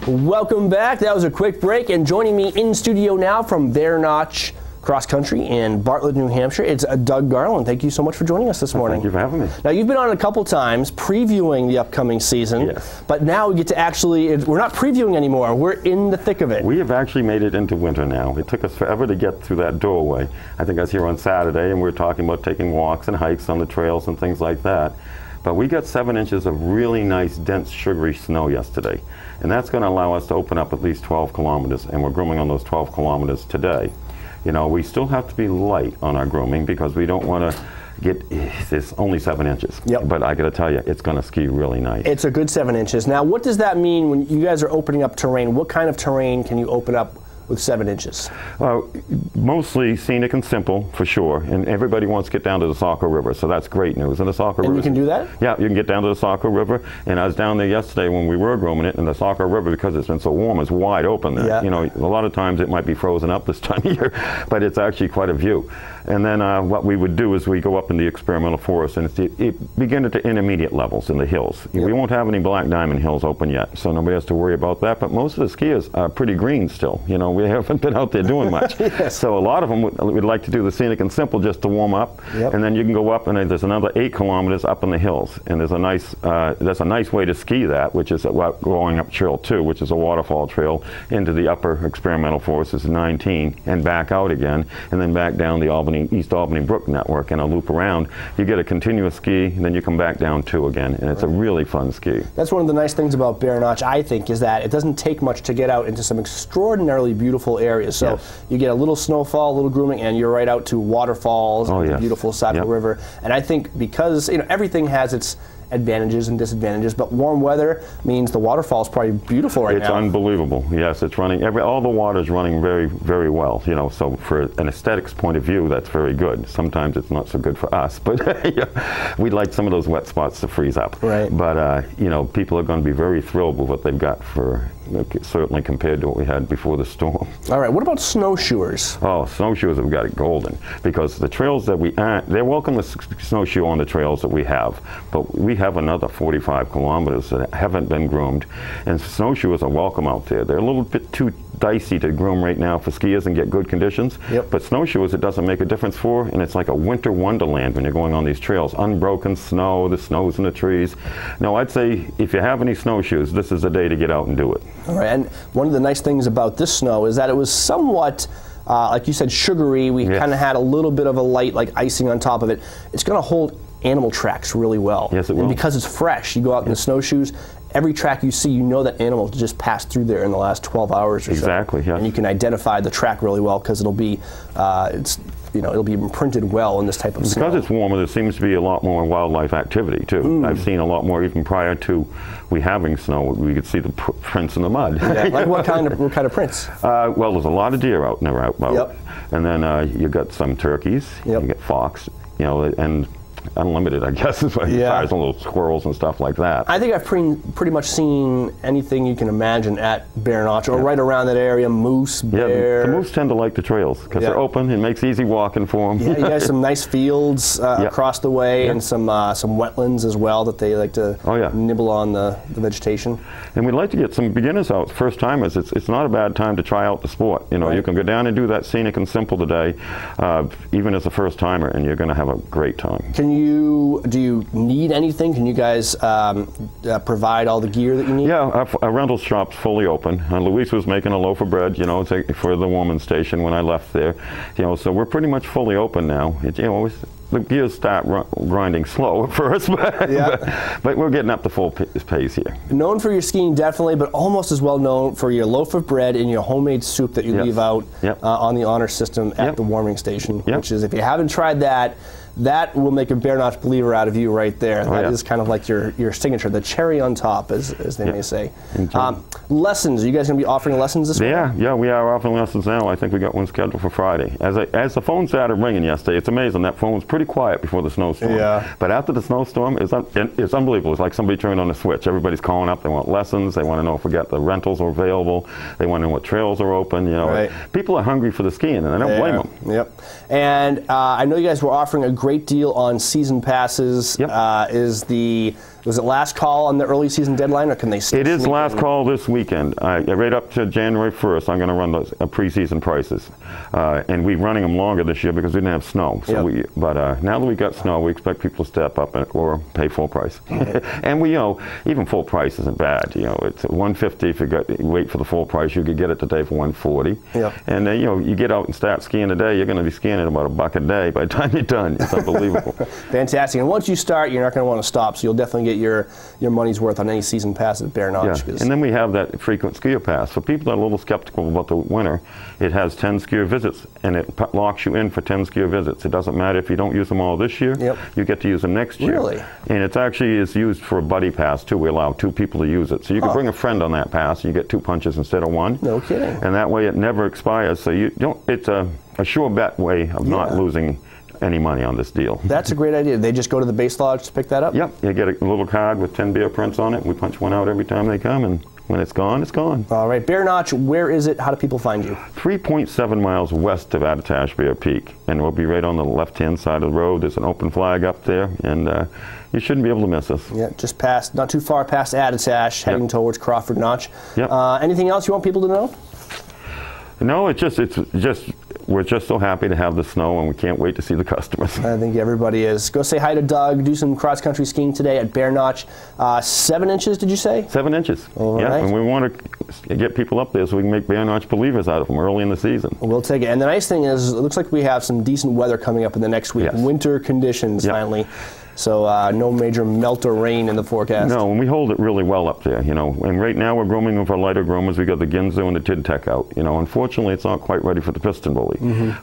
Welcome back. That was a quick break, and joining me in studio now from Bear Notch Cross Country in Bartlett, New Hampshire, it's Doug Garland. Thank you so much for joining us this morning. Thank you for having me. Now, you've been on a couple times previewing the upcoming season, yes. But now we get to actually, we're not previewing anymore, we're in the thick of it. We have actually made it into winter now. It took us forever to get through that doorway. I think I was here on Saturday, and we were talking about taking walks and hikes on the trails and things like that. But we got 7 inches of really nice, dense, sugary snow yesterday. And that's going to allow us to open up at least 12 kilometers, and we're grooming on those 12 kilometers today. You know, we still have to be light on our grooming because we don't want to get, it's only 7 inches. Yep. But I got to tell you, it's going to ski really nice. It's a good 7 inches. Now, what does that mean when you guys are opening up terrain? What kind of terrain can you open up with 7 inches? Mostly scenic and simple, for sure. And everybody wants to get down to the Saco River, so that's great news. And the Saco River. And you can do that? Yeah, you can get down to the Saco River. And I was down there yesterday when we were grooming it, and the Saco River, because it's been so warm, is wide open there. Yeah. You know, a lot of times it might be frozen up this time of year, but it's actually quite a view. And then what we would do is we go up in the experimental forest, and it begin at the intermediate levels in the hills. Yep. We won't have any black diamond hills open yet, so nobody has to worry about that. But most of the skiers are pretty green still. You know, we haven't been out there doing much. Yes. So a lot of them would like to do the scenic and simple just to warm up. Yep. And then you can go up, and there's another 8 kilometers up in the hills. And there's a nice, that's a nice way to ski that, which is going up Trail 2, which is a waterfall trail into the upper experimental forest, is 19, and back out again, and then back down the East Albany Brook network and a loop around. You get a continuous ski, and then you come back down 2 again, and it's a really fun ski. That's one of the nice things about Bear Notch, I think, is that it doesn't take much to get out into some extraordinarily beautiful areas. So yes. You get a little snowfall, a little grooming, and you're right out to waterfalls, and the beautiful Saco River. And I think because everything has its advantages and disadvantages, but warm weather means the waterfall is probably beautiful right now. It's unbelievable. Yes, it's running. All the water is running very, very well. You know, so for an aesthetics point of view, that's very good. Sometimes it's not so good for us, but we'd like some of those wet spots to freeze up. Right. But you know, people are going to be very thrilled with what they've got for. Certainly compared to what we had before the storm. All right, what about snowshoers? Oh, snowshoers have got it golden, because the trails that they're welcome to snowshoe on the trails that we have, but we have another 45 kilometers that haven't been groomed, and snowshoers are welcome out there. They're a little bit too dicey to groom right now for skiers and get good conditions, but snowshoers it doesn't make a difference for, and it's like a winter wonderland when you're going on these trails. Unbroken snow, the snow's in the trees. Now, I'd say if you have any snowshoes, this is the day to get out and do it. All right, and one of the nice things about this snow is that it was somewhat, like you said, sugary. We kind of had a little bit of a light, like icing on top of it. It's going to hold animal tracks really well. Yes, it will. And because it's fresh, you go out in the snowshoes, every track you see, you know that animals just passed through there in the last 12 hours or so. Exactly, yeah. And you can identify the track really well because it'll be, it'll be imprinted well in this type of snow. Because it's warmer, there seems to be a lot more wildlife activity too. I've seen a lot more even prior to we having snow. We could see the prints in the mud. Yeah. Like what kind of prints? Well, there's a lot of deer out and about, and then you got some turkeys. You get fox, and unlimited, I guess, as far as little squirrels and stuff like that. I think I've pretty much seen anything you can imagine at Bear Notch, or right around that area. Moose, bear. Yeah, the moose tend to like the trails because they're open. It makes easy walking for them. Yeah, you guys some nice fields across the way, and some wetlands as well that they like to nibble on the vegetation. And we'd like to get some beginners out, first timers. It's not a bad time to try out the sport. You can go down and do that scenic and simple today, even as a first timer, and you're going to have a great time. Do you need anything? Can you guys provide all the gear that you need? Yeah, our rental shop's fully open. Luis was making a loaf of bread, for the woman's station when I left there. So we're pretty much fully open now. The gears start grinding slow at first, but we're getting up to full pace here. Known for your skiing, definitely, but almost as well known for your loaf of bread and your homemade soup that you leave out on the honor system at the warming station, which is, if you haven't tried that, that will make a Bear Notch believer out of you right there. That is kind of like your signature, the cherry on top, as they may say. Lessons, are you guys going to be offering lessons this week? Yeah, we are offering lessons now. I think we got one scheduled for Friday. As the phone started ringing yesterday, it's amazing. That phone was pretty quiet before the snowstorm. But after the snowstorm, it's unbelievable. It's like somebody turned on a switch. Everybody's calling up. They want lessons. They want to know if we got the rentals are available. They want to know what trails are open. People are hungry for the skiing, and I don't blame them. Yep. And I know you guys were offering a great deal on season passes. Is the Was it last call on the early season deadline, or can they still? It is last call this weekend. Right up to January 1st, I'm going to run those preseason prices. And we're running them longer this year because we didn't have snow. So but now that we got snow, we expect people to step up or pay full price. And we know even full price isn't bad. It's $150 if you wait for the full price. You could get it today for $140. And you get out and start skiing today, you're going to be skiing at about $1 a day by the time you're done. It's unbelievable. Fantastic. And once you start, you're not going to want to stop. So you'll definitely get your money's worth on any season pass at Bear Notch. And then we have that frequent skier pass. For people that are a little skeptical about the winter, it has 10 skier visits, and it locks you in for 10 skier visits. It doesn't matter if you don't use them all this year, you get to use them next year. Really? And it actually is used for a buddy pass too. We allow 2 people to use it. So you can bring a friend on that pass, and you get 2 punches instead of 1. No kidding. And that way it never expires. So you don't, it's a sure bet way of not losing any money on this deal. That's a great idea. They just go to the base lodge to pick that up? Yep. You get a little card with 10 beer prints on it. We punch one out every time they come, and when it's gone, it's gone. All right. Bear Notch, where is it? How do people find you? 3.7 miles west of Attitash Bear Peak, and we'll be right on the left-hand side of the road. There's an open flag up there, and you shouldn't be able to miss us. Yeah, just past, not too far past Attitash, heading towards Crawford Notch. Anything else you want people to know? No, it's just we're just so happy to have the snow, and we can't wait to see the customers. I think everybody is. Go say hi to Doug. Do some cross-country skiing today at Bear Notch. 7 inches, did you say? 7 inches. All right. And we want to get people up there so we can make Bear Notch believers out of them early in the season. We'll take it. And the nice thing is, it looks like we have some decent weather coming up in the next week. Winter conditions, finally. So no major melt or rain in the forecast. No, and we hold it really well up there, And right now we're grooming with our lighter groomers. We got the Ginzu and the Tid Tech out. Unfortunately, it's not quite ready for the piston bully.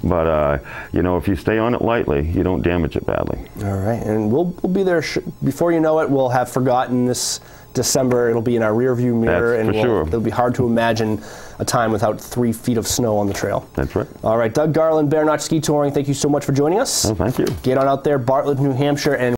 But if you stay on it lightly, you don't damage it badly. All right, and we'll be there before you know it. We'll have forgotten this December. It'll be in our rearview mirror, and it'll be hard to imagine a time without 3 feet of snow on the trail. That's right. All right, Doug Garland, Bear Notch Ski Touring. Thank you so much for joining us. Oh, thank you. Get on out there, Bartlett, New Hampshire, and